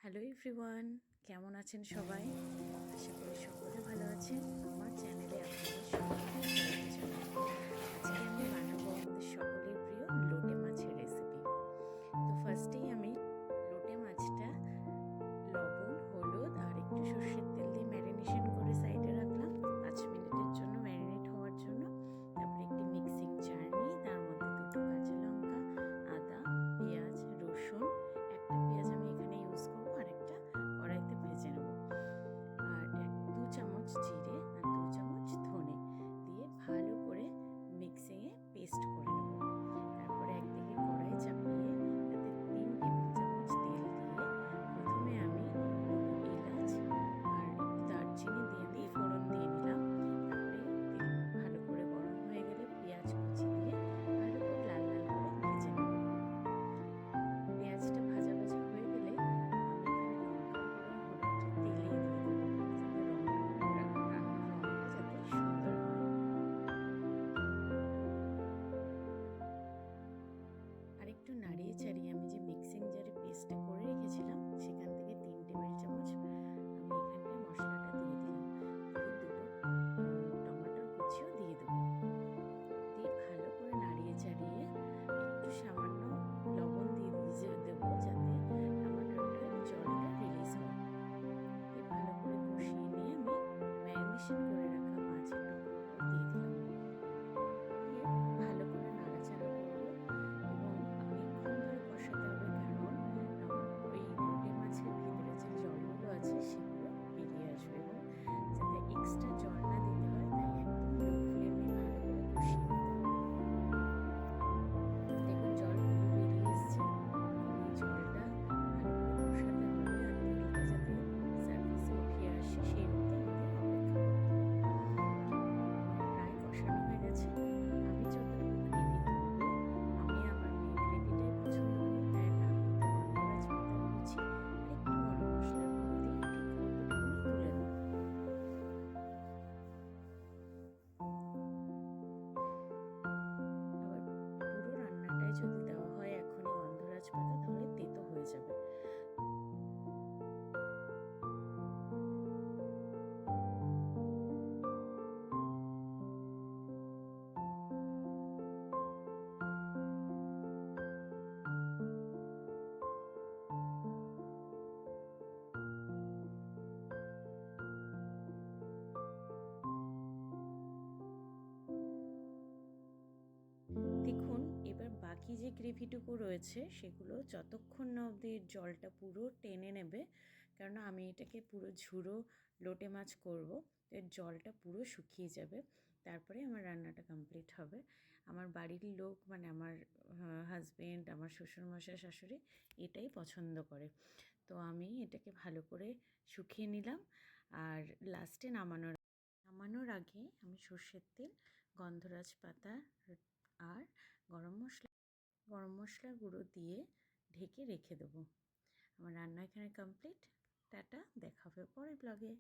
Hello everyone, কেমন আছেন সবাই? আশা করি সকলে ভালো আছেন। আমার চ্যানেলে আপনাদের সকলকে স্বাগত জানাই। আজকে আমি বানাবো আমাদের সকলের প্রিয় লোটে মাছের রেসিপি। তো ফার্স্টেই আমি লোটে মাছটা লবণ, হলুদ আর একটু সর্ষের তেল দিয়ে ম্যারিনেশন করে সাইডে রাখলাম 5 মিনিটের জন্য ম্যারিনেট হওয়ার জন্য। তারপরে একটি মিক্সিং জার নিয়ে তার মধ্যে দুটো কাঁচা লঙ্কা, আদা, পেঁয়াজ, রসুন, একটা পেঁয়াজ আমি এখানে ইউজ করবো আর একটা কড়াইতে ভেজে নেব, আর 2 চামচ জিরে আর 2 চামচ ধনে দিয়ে ভালো করে মিক্সিংয়ে পেস্ট করে নেব। তারপরে একদিকে কড়াই চাপিয়ে তাতে 3 টেবিল চামচ তেল দিয়ে প্রথমে আমি দুটো এলাচ আর একটু দারচিনি দিয়ে আমি ফোড়ন দিয়ে নিলাম। তারপরে তেল ভালো করে গরম হয়ে গেলে পেঁয়াজ কুচি দিয়ে ভালো করে লাল লাল করে ভেজে নেব। পেঁয়াজটা ভাজা ভাজা হয়ে গেলে আমি এখানে লঙ্কার গুঁড়ো হলুদটা তেলেই দিয়ে দেবো, যাতে রান্নার রঙটা যাতে সুন্দর হয়। আর একটু নাড়িয়ে চাড়িয়ে আমি যে মিক্সিং জারে পেস্টটা করে রেখেছিলাম সেখান থেকে 3 টেবিল চামচ আমি এখানটায় মশলাটা দিয়ে দিলাম। দিয়ে দুটো টমেটোর কুচিও দিয়ে দেবো। দিয়ে ভালো করে নাড়িয়ে চাড়িয়ে একটু সামান্য লবণ দিয়ে দেবো, যাতে টমেটোটার জলটা রিলিজ হয়। দিয়ে ভালো করে কষিয়ে নিয়ে আমি ম্যারিনেশন করে রাখা মাছের টুকরোগুলো দিয়ে দিলাম। দিয়ে ভালো করে নাড়াচাড়া করবো এবং অনেকক্ষণ ধরে কষাতে হবে, কারণ ওই লোটে মাছের ভিতরে যে জলগুলো আছে সেগুলো বেরিয়ে আসবে এবং যাতে এক্সট্রা জল না দিতে হয়, তাই একদম লো ফ্লেমে ভালো করে কষিয়ে নিতে হবে। দেখুন জলগুলো বেরিয়ে এসছে। এই জলটা ভালো করে কষাতে হবে আর তেলটা যাতে সার্ফেসে উঠে আসে সেই মতো আমাদের অপেক্ষা করতে হবে। প্রায় কষানো হয়ে গেছে। আমি যতটুকু গ্রেভি করবো, আমি আমার গ্রেভিটাই পছন্দ করি, তাই তার মধ্যে গন্ধরাজ পাতা কুচি আর একটু গরম মশলার গুঁড়ো দিয়ে ঠিক অতটুকুনি তুলে নেব। আবার পুরো রান্নাটায় যদি দেওয়া হয় এখনই গন্ধরাজ পাতা, তাহলে তেতো হয়ে যাবে। দেখুন এবার বাকি যে গ্রেভিটুকু রয়েছে সেগুলো যতক্ষণ না অবধি জলটা পুরো টেনে নেবে, কারণ আমি এটাকে পুরো ঝুড়ো লোটে মাছ করব, এর জলটা পুরো শুকিয়ে যাবে, তারপরে আমার রান্নাটা কমপ্লিট হবে। আমার বাড়ির লোক মানে আমার হাজবেন্ড, আমার শ্বশুরমশাই, শাশুড়ি এটাই পছন্দ করে। তো আমি এটাকে ভালো করে শুকিয়ে নিলাম। আর লাস্টে নামানোর আগে আমি সর্ষের তেল, গন্ধরাজ পাতা আর গরম মশলার গুঁড়ো দিয়ে ঢেকে রেখে দেবো। আমার রান্না এখানে কমপ্লিট। টাটা, দেখা হবে পরের ব্লগে।